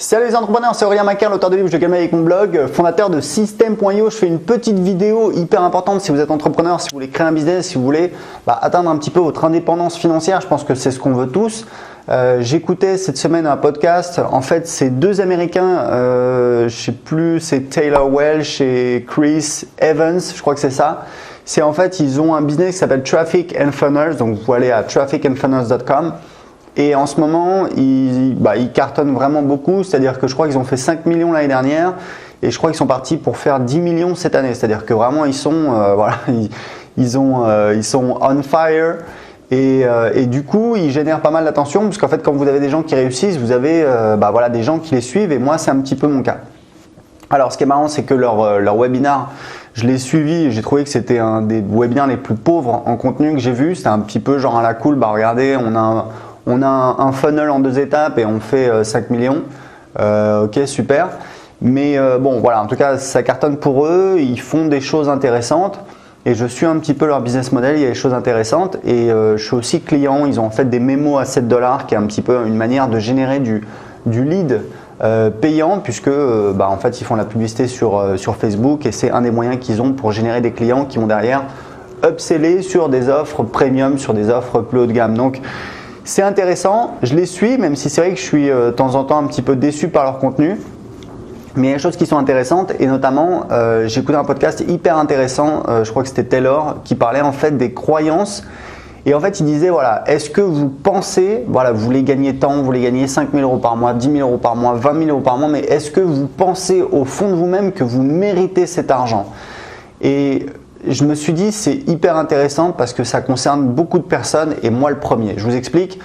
Salut les entrepreneurs, c'est Aurélien Macaire, l'auteur de livre Je gagne avec mon blog, fondateur de System.io. Je fais une petite vidéo hyper importante si vous êtes entrepreneur, si vous voulez créer un business, si vous voulez atteindre un petit peu votre indépendance financière. Je pense que c'est ce qu'on veut tous. J'écoutais cette semaine un podcast. En fait, c'est deux Américains, je sais plus, c'est Taylor Welch et Chris Evans, je crois que c'est ça. C'est en fait, ils ont un business qui s'appelle Traffic and Funnels. Donc, vous pouvez aller à trafficandfunnels.com. Et en ce moment, ils cartonnent vraiment beaucoup, c'est-à-dire que je crois qu'ils ont fait 5 millions l'année dernière et je crois qu'ils sont partis pour faire 10 millions cette année. C'est-à-dire que vraiment, ils sont, ils sont on fire et du coup, ils génèrent pas mal d'attention parce qu'en fait, quand vous avez des gens qui réussissent, vous avez des gens qui les suivent et moi, c'est un petit peu mon cas. Alors, ce qui est marrant, c'est que leur webinar, je l'ai suivi et j'ai trouvé que c'était un des webinars les plus pauvres en contenu que j'ai vu. C'était un petit peu genre à la cool, regardez, on a un funnel en 2 étapes et on fait 5 millions. Ok, super. Mais bon, voilà, en tout cas, ça cartonne pour eux. Ils font des choses intéressantes et je suis un petit peu leur business model. Il y a des choses intéressantes et je suis aussi client. Ils ont en fait des mémos à 7 $, qui est un petit peu une manière de générer du lead payant, puisque en fait, ils font la publicité sur Facebook et c'est un des moyens qu'ils ont pour générer des clients qui vont derrière upseller sur des offres premium, sur des offres plus haut de gamme. Donc, c'est intéressant, je les suis, même si c'est vrai que je suis de temps en temps un petit peu déçu par leur contenu. Mais il y a des choses qui sont intéressantes et notamment, j'ai écouté un podcast hyper intéressant, je crois que c'était Taylor, qui parlait en fait des croyances. Et en fait, il disait, voilà, est-ce que vous pensez, voilà, vous voulez gagner tant, vous voulez gagner 5 000 € par mois, 10 000 € par mois, 20 000 € par mois, mais est-ce que vous pensez au fond de vous-même que vous méritez cet argent? Et je me suis dit, c'est hyper intéressant parce que ça concerne beaucoup de personnes et moi le premier. Je vous explique.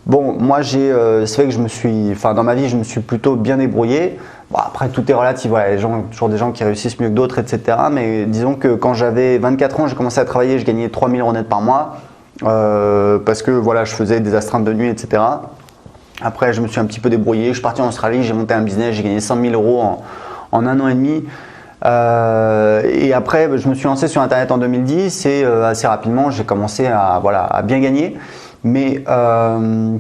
Bon, moi c'est vrai que dans ma vie, je me suis plutôt bien débrouillé. Bon, après, tout est relatif. Voilà, toujours des gens qui réussissent mieux que d'autres, etc. Mais disons que quand j'avais 24 ans, j'ai commencé à travailler, je gagnais 3 000 € net par mois parce que voilà, je faisais des astreintes de nuit, etc. Après, je me suis un petit peu débrouillé. Je suis parti en Australie, j'ai monté un business, j'ai gagné 100 000 € en 1 an et demi. Et après, je me suis lancé sur Internet en 2010 et assez rapidement, j'ai commencé à bien gagner. Mais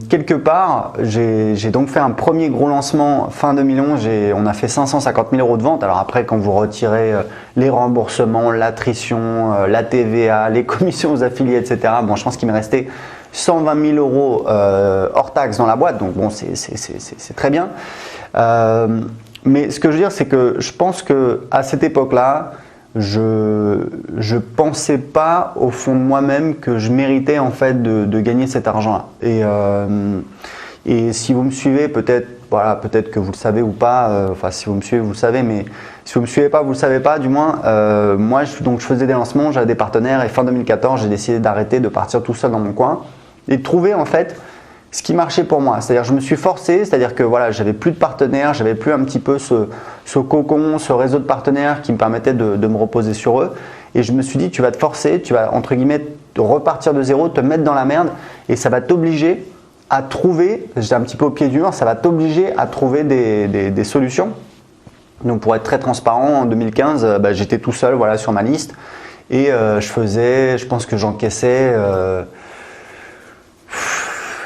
quelque part, j'ai donc fait un premier gros lancement fin 2011. On a fait 550 000 € de vente. Alors après, quand vous retirez les remboursements, l'attrition, la TVA, les commissions aux affiliés, etc. Bon, je pense qu'il me restait 120 000 € hors taxe dans la boîte. Donc bon, c'est très bien. Mais ce que je veux dire, c'est que je pense qu'à cette époque-là, je pensais pas au fond de moi-même que je méritais en fait de gagner cet argent-là. Et si vous me suivez, peut-être que vous le savez ou pas. Si vous me suivez, vous le savez, mais si vous me suivez pas, vous le savez pas. Du moins, moi, je faisais des lancements, j'avais des partenaires et fin 2014, j'ai décidé d'arrêter, de partir tout seul dans mon coin et de trouver en fait ce qui marchait pour moi. C'est-à-dire je me suis forcé, c'est-à-dire que voilà, j'avais plus de partenaires, j'avais plus un petit peu ce cocon, ce réseau de partenaires qui me permettait de me reposer sur eux. Et je me suis dit, tu vas te forcer, tu vas entre guillemets repartir de zéro, te mettre dans la merde et ça va t'obliger à trouver, j'étais un petit peu au pied du mur, ça va t'obliger à trouver des solutions. Donc pour être très transparent, en 2015, j'étais tout seul sur ma liste et je pense que j'encaissais…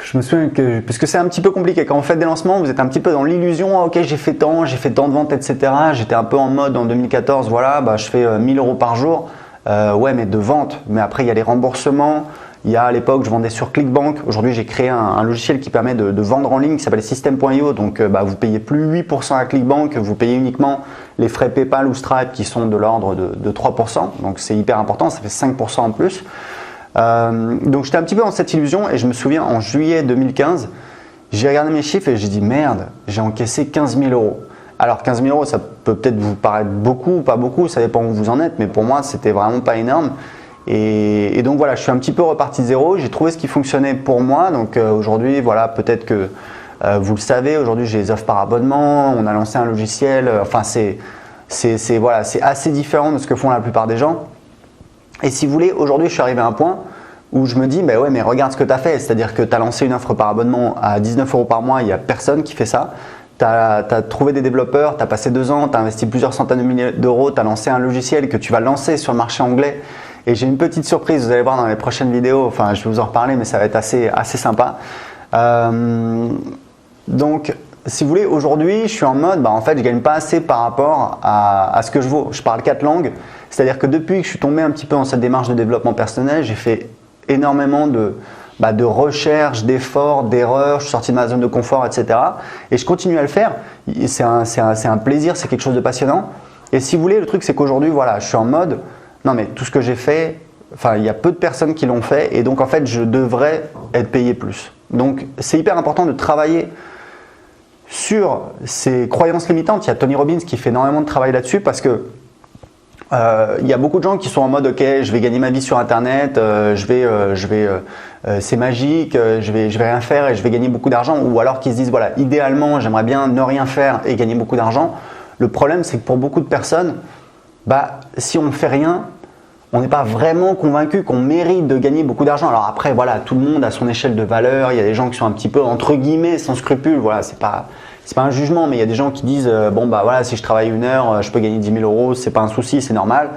Je me souviens parce que c'est un petit peu compliqué. Quand vous faites des lancements, vous êtes un petit peu dans l'illusion. Ok, j'ai fait tant de ventes, etc. J'étais un peu en mode en 2014. Je fais 1 000 € par jour. Ouais, mais de ventes. Mais après, il y a les remboursements. À l'époque, je vendais sur ClickBank. Aujourd'hui, j'ai créé un logiciel qui permet de vendre en ligne qui s'appelle System.io. Donc, vous payez plus 8% à ClickBank. Vous payez uniquement les frais PayPal ou Stripe qui sont de l'ordre de 3%. Donc, c'est hyper important. Ça fait 5% en plus. Donc j'étais un petit peu dans cette illusion et je me souviens en juillet 2015, j'ai regardé mes chiffres et j'ai dit merde, j'ai encaissé 15 000 €. Alors 15 000 €, ça peut peut-être vous paraître beaucoup ou pas beaucoup, ça dépend où vous en êtes, mais pour moi c'était vraiment pas énorme. Et donc voilà, je suis un petit peu reparti de zéro, j'ai trouvé ce qui fonctionnait pour moi. Donc aujourd'hui, peut-être que vous le savez, aujourd'hui j'ai les offres par abonnement, on a lancé un logiciel, c'est assez différent de ce que font la plupart des gens. Et si vous voulez, aujourd'hui, je suis arrivé à un point où je me dis, ouais, mais regarde ce que tu as fait. C'est-à-dire que tu as lancé une offre par abonnement à 19 € par mois, il n'y a personne qui fait ça. Tu as trouvé des développeurs, tu as passé 2 ans, tu as investi plusieurs centaines de milliers d'euros, tu as lancé un logiciel que tu vas lancer sur le marché anglais. Et j'ai une petite surprise, vous allez voir dans les prochaines vidéos, je vais vous en reparler, mais ça va être assez sympa. Donc, si vous voulez, aujourd'hui, je suis en mode, en fait, je gagne pas assez par rapport à ce que je vaux. Je parle 4 langues, c'est-à-dire que depuis que je suis tombé un petit peu dans cette démarche de développement personnel, j'ai fait énormément de recherche, d'efforts, d'erreurs, je suis sorti de ma zone de confort, etc. Et je continue à le faire. C'est un plaisir, c'est quelque chose de passionnant. Et si vous voulez, le truc, c'est qu'aujourd'hui, voilà, je suis en mode, non mais tout ce que j'ai fait, il y a peu de personnes qui l'ont fait et donc en fait, je devrais être payé plus. Donc, c'est hyper important de travailler sur ces croyances limitantes. Il y a Tony Robbins qui fait énormément de travail là-dessus parce que il y a beaucoup de gens qui sont en mode ok, je vais gagner ma vie sur internet, c'est magique, je vais rien faire et je vais gagner beaucoup d'argent, ou alors qui se disent voilà, idéalement j'aimerais bien ne rien faire et gagner beaucoup d'argent. Le problème c'est que pour beaucoup de personnes, si on ne fait rien, on n'est pas vraiment convaincu qu'on mérite de gagner beaucoup d'argent. Alors après voilà, tout le monde a son échelle de valeur, il y a des gens qui sont un petit peu entre guillemets sans scrupules, voilà, c'est pas un jugement, mais il y a des gens qui disent voilà, si je travaille 1 heure, je peux gagner 10 000 euros, c'est pas un souci, c'est normal.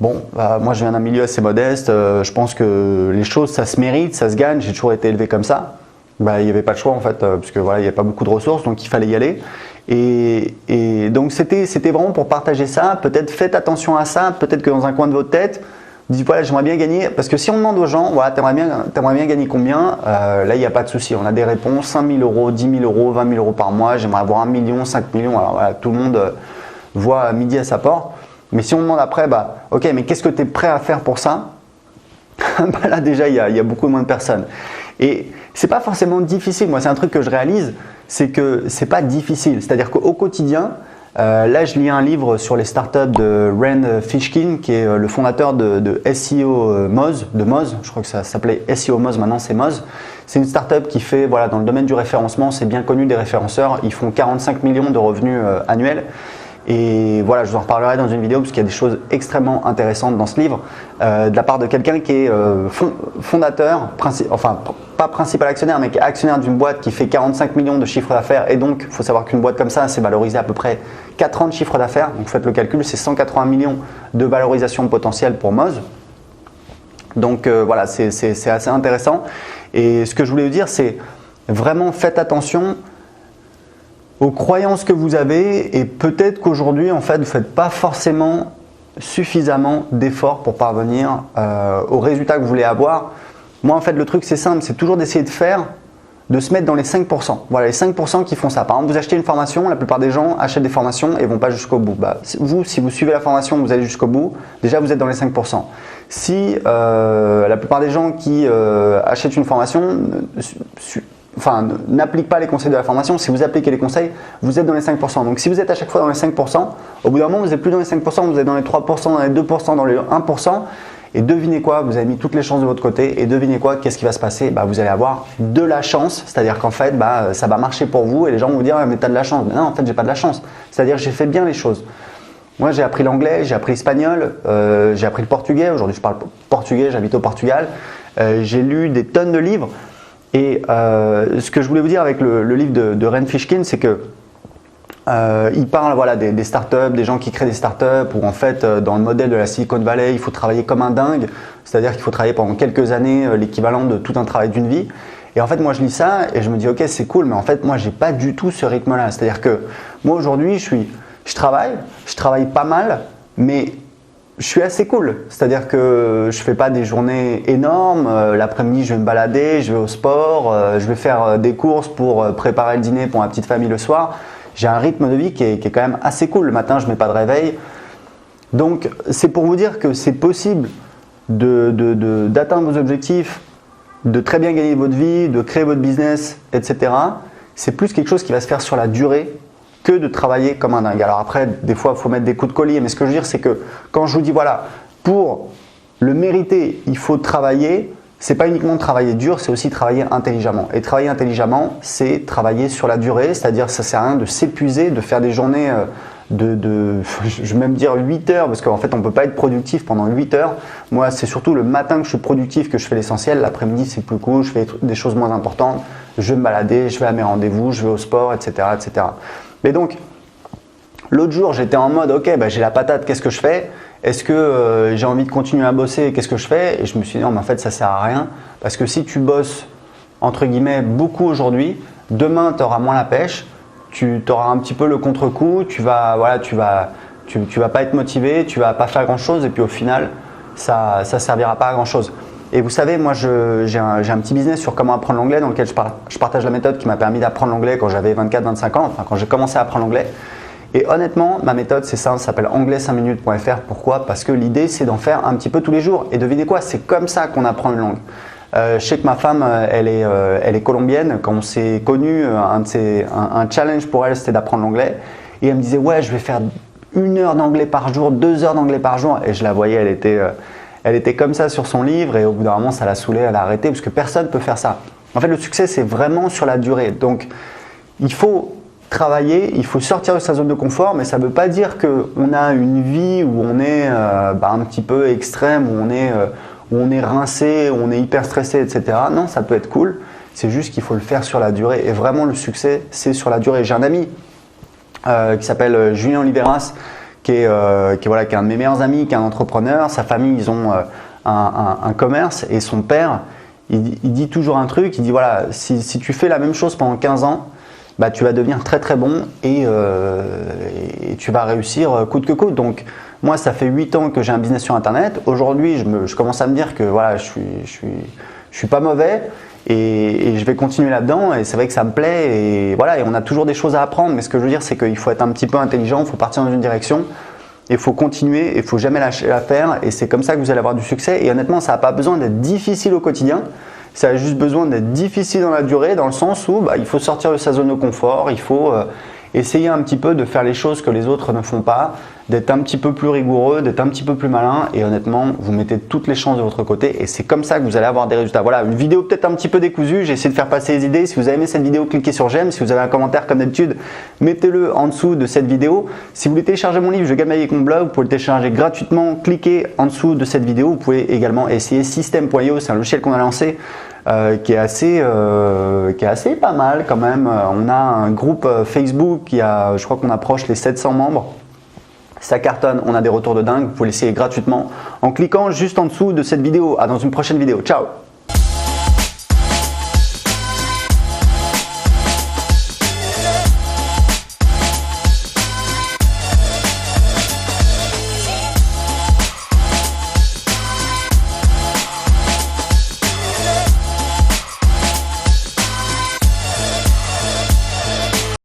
Bon, moi je viens d'un milieu assez modeste, je pense que les choses ça se mérite, ça se gagne, j'ai toujours été élevé comme ça. Il n'y avait pas de choix en fait, parce que voilà, il n'y avait pas beaucoup de ressources, donc il fallait y aller. Et donc c'était vraiment pour partager ça. Peut-être faites attention à ça, peut-être que dans un coin de votre tête, vous dites voilà, j'aimerais bien gagner, parce que si on demande aux gens, voilà, t'aimerais bien gagner combien, là il n'y a pas de souci, on a des réponses, 5 000 euros, 10 000 euros, 20 000 euros par mois, j'aimerais avoir 1 million, 5 millions, alors voilà, tout le monde voit midi à sa porte. Mais si on demande après, ok, mais qu'est-ce que tu es prêt à faire pour ça? Là déjà il y a beaucoup moins de personnes. Et c'est pas forcément difficile, moi c'est un truc que je réalise, c'est que c'est pas difficile, c'est-à-dire qu'au quotidien, là, je lis un livre sur les startups de Rand Fishkin, qui est le fondateur de SEO Moz, je crois que ça s'appelait SEO Moz, maintenant c'est Moz. C'est une startup qui fait, voilà, dans le domaine du référencement, c'est bien connu des référenceurs, ils font 45 millions de revenus annuels. Et voilà, je vous en reparlerai dans une vidéo parce qu'il y a des choses extrêmement intéressantes dans ce livre de la part de quelqu'un qui est fondateur, enfin pas principal actionnaire, mais qui est actionnaire d'une boîte qui fait 45 millions de chiffre d'affaires. Et donc, il faut savoir qu'une boîte comme ça, c'est valorisé à peu près 4 ans de chiffre d'affaires. Donc, faites le calcul, c'est 180 millions de valorisation potentielle pour Moz. Donc voilà, c'est assez intéressant. Et ce que je voulais vous dire, c'est vraiment faites attention aux croyances que vous avez, et peut-être qu'aujourd'hui en fait vous ne faites pas forcément suffisamment d'efforts pour parvenir aux résultats que vous voulez avoir. Moi en fait le truc c'est simple, c'est toujours d'essayer de se mettre dans les 5%. Voilà, les 5% qui font ça. Par exemple, vous achetez une formation, la plupart des gens achètent des formations et ne vont pas jusqu'au bout. Vous, si vous suivez la formation, vous allez jusqu'au bout, déjà vous êtes dans les 5%. Si la plupart des gens qui achètent une formation n'appliquent pas les conseils de la formation, si vous appliquez les conseils, vous êtes dans les 5%. Donc si vous êtes à chaque fois dans les 5%, au bout d'un moment, vous n'êtes plus dans les 5%, vous êtes dans les 3%, dans les 2%, dans les 1%. Et devinez quoi, vous avez mis toutes les chances de votre côté, et devinez quoi, qu'est-ce qui va se passer? Vous allez avoir de la chance, c'est-à-dire qu'en fait, ça va marcher pour vous, et les gens vont vous dire mais t'as de la chance. Mais non, en fait, j'ai pas de la chance. C'est-à-dire j'ai fait bien les choses. Moi, j'ai appris l'anglais, j'ai appris l'espagnol, j'ai appris le portugais. Aujourd'hui, je parle portugais, j'habite au Portugal. J'ai lu des tonnes de livres. Et ce que je voulais vous dire avec le livre de Rand Fishkin, c'est que il parle voilà, des startups, des gens qui créent des startups, où en fait dans le modèle de la Silicon Valley, il faut travailler comme un dingue, c'est-à-dire qu'il faut travailler pendant quelques années, l'équivalent de tout un travail d'une vie. Et en fait moi je lis ça et je me dis ok c'est cool, mais en fait moi j'ai pas du tout ce rythme-là. C'est-à-dire que moi aujourd'hui je travaille pas mal, mais je suis assez cool, c'est-à-dire que je fais pas des journées énormes, l'après-midi je vais me balader, je vais au sport, je vais faire des courses pour préparer le dîner pour ma petite famille le soir. J'ai un rythme de vie qui est quand même assez cool. Le matin, je ne mets pas de réveil. Donc, c'est pour vous dire que c'est possible d'atteindre vos objectifs, de très bien gagner votre vie, de créer votre business, etc. C'est plus quelque chose qui va se faire sur la durée que de travailler comme un dingue. Alors après, des fois, il faut mettre des coups de collier. Mais ce que je veux dire, c'est que quand je vous dis, voilà, pour le mériter, il faut travailler. C'est pas uniquement travailler dur, c'est aussi travailler intelligemment. Et travailler intelligemment, c'est travailler sur la durée, c'est-à-dire ça sert à rien de s'épuiser, de faire des journées je vais même dire 8 heures, parce qu'en fait on ne peut pas être productif pendant 8 heures. Moi c'est surtout le matin que je suis productif que je fais l'essentiel, l'après-midi c'est plus cool, je fais des choses moins importantes, je vais me balader, je vais à mes rendez-vous, je vais au sport, etc. etc. Mais donc, l'autre jour j'étais en mode ok, j'ai la patate, qu'est-ce que je fais? Est-ce que j'ai envie de continuer à bosser? Qu'est-ce que je fais? Et je me suis dit non, mais en fait ça sert à rien, parce que si tu bosses entre guillemets beaucoup aujourd'hui, demain tu auras moins la pêche, tu auras un petit peu le contre-coup, tu vas pas être motivé, tu vas pas faire grand chose et puis au final ça servira pas à grand chose. Et vous savez, moi j'ai un petit business sur comment apprendre l'anglais dans lequel je partage la méthode qui m'a permis d'apprendre l'anglais quand j'avais 24-25 ans, enfin quand j'ai commencé à apprendre l'anglais. Et honnêtement, ma méthode c'est ça s'appelle anglais5minutes.fr. Pourquoi? Parce que l'idée c'est d'en faire un petit peu tous les jours. Et devinez quoi, c'est comme ça qu'on apprend une langue. Je sais que ma femme, elle est colombienne. Quand on s'est connus, un challenge pour elle c'était d'apprendre l'anglais. Et elle me disait ouais, je vais faire 1 heure d'anglais par jour, 2 heures d'anglais par jour. Et je la voyais, elle était comme ça sur son livre et au bout d'un moment ça l'a saoulée, elle a arrêté parce que personne ne peut faire ça. En fait, le succès c'est vraiment sur la durée. Donc il faut travailler, il faut sortir de sa zone de confort, mais ça ne veut pas dire qu'on a une vie où on est un petit peu extrême, où on est rincé, où on est hyper stressé, etc. Non, ça peut être cool, c'est juste qu'il faut le faire sur la durée. Et vraiment le succès c'est sur la durée. J'ai un ami qui s'appelle Julien Oliveras, qui est un de mes meilleurs amis, qui est un entrepreneur. Sa famille, ils ont un commerce et son père, il dit toujours un truc, il dit voilà, si tu fais la même chose pendant 15 ans, bah, tu vas devenir très très bon et tu vas réussir coûte que coûte. Donc moi, ça fait 8 ans que j'ai un business sur internet. Aujourd'hui, je commence à me dire que voilà, je suis pas mauvais. Et je vais continuer là-dedans et c'est vrai que ça me plaît et voilà, et on a toujours des choses à apprendre, mais ce que je veux dire c'est qu'il faut être un petit peu intelligent, il faut partir dans une direction et il faut continuer et il faut jamais lâcher l'affaire et c'est comme ça que vous allez avoir du succès. Et honnêtement, ça n'a pas besoin d'être difficile au quotidien, ça a juste besoin d'être difficile dans la durée, dans le sens où il faut sortir de sa zone de confort, il faut essayer un petit peu de faire les choses que les autres ne font pas, d'être un petit peu plus rigoureux, d'être un petit peu plus malin et honnêtement, vous mettez toutes les chances de votre côté et c'est comme ça que vous allez avoir des résultats. Voilà, une vidéo peut-être un petit peu décousue, j'ai essayé de faire passer les idées. Si vous avez aimé cette vidéo, cliquez sur j'aime. Si vous avez un commentaire comme d'habitude, mettez-le en dessous de cette vidéo. Si vous voulez télécharger mon livre, Je gagne ma vie avec mon blog, vous pouvez le télécharger gratuitement, cliquez en dessous de cette vidéo. Vous pouvez également essayer System.io, c'est un logiciel qu'on a lancé qui est assez pas mal quand même. On a un groupe Facebook je crois qu'on approche les 700 membres. Ça cartonne, on a des retours de dingue, vous pouvez l'essayer gratuitement en cliquant juste en dessous de cette vidéo. À dans une prochaine vidéo, ciao!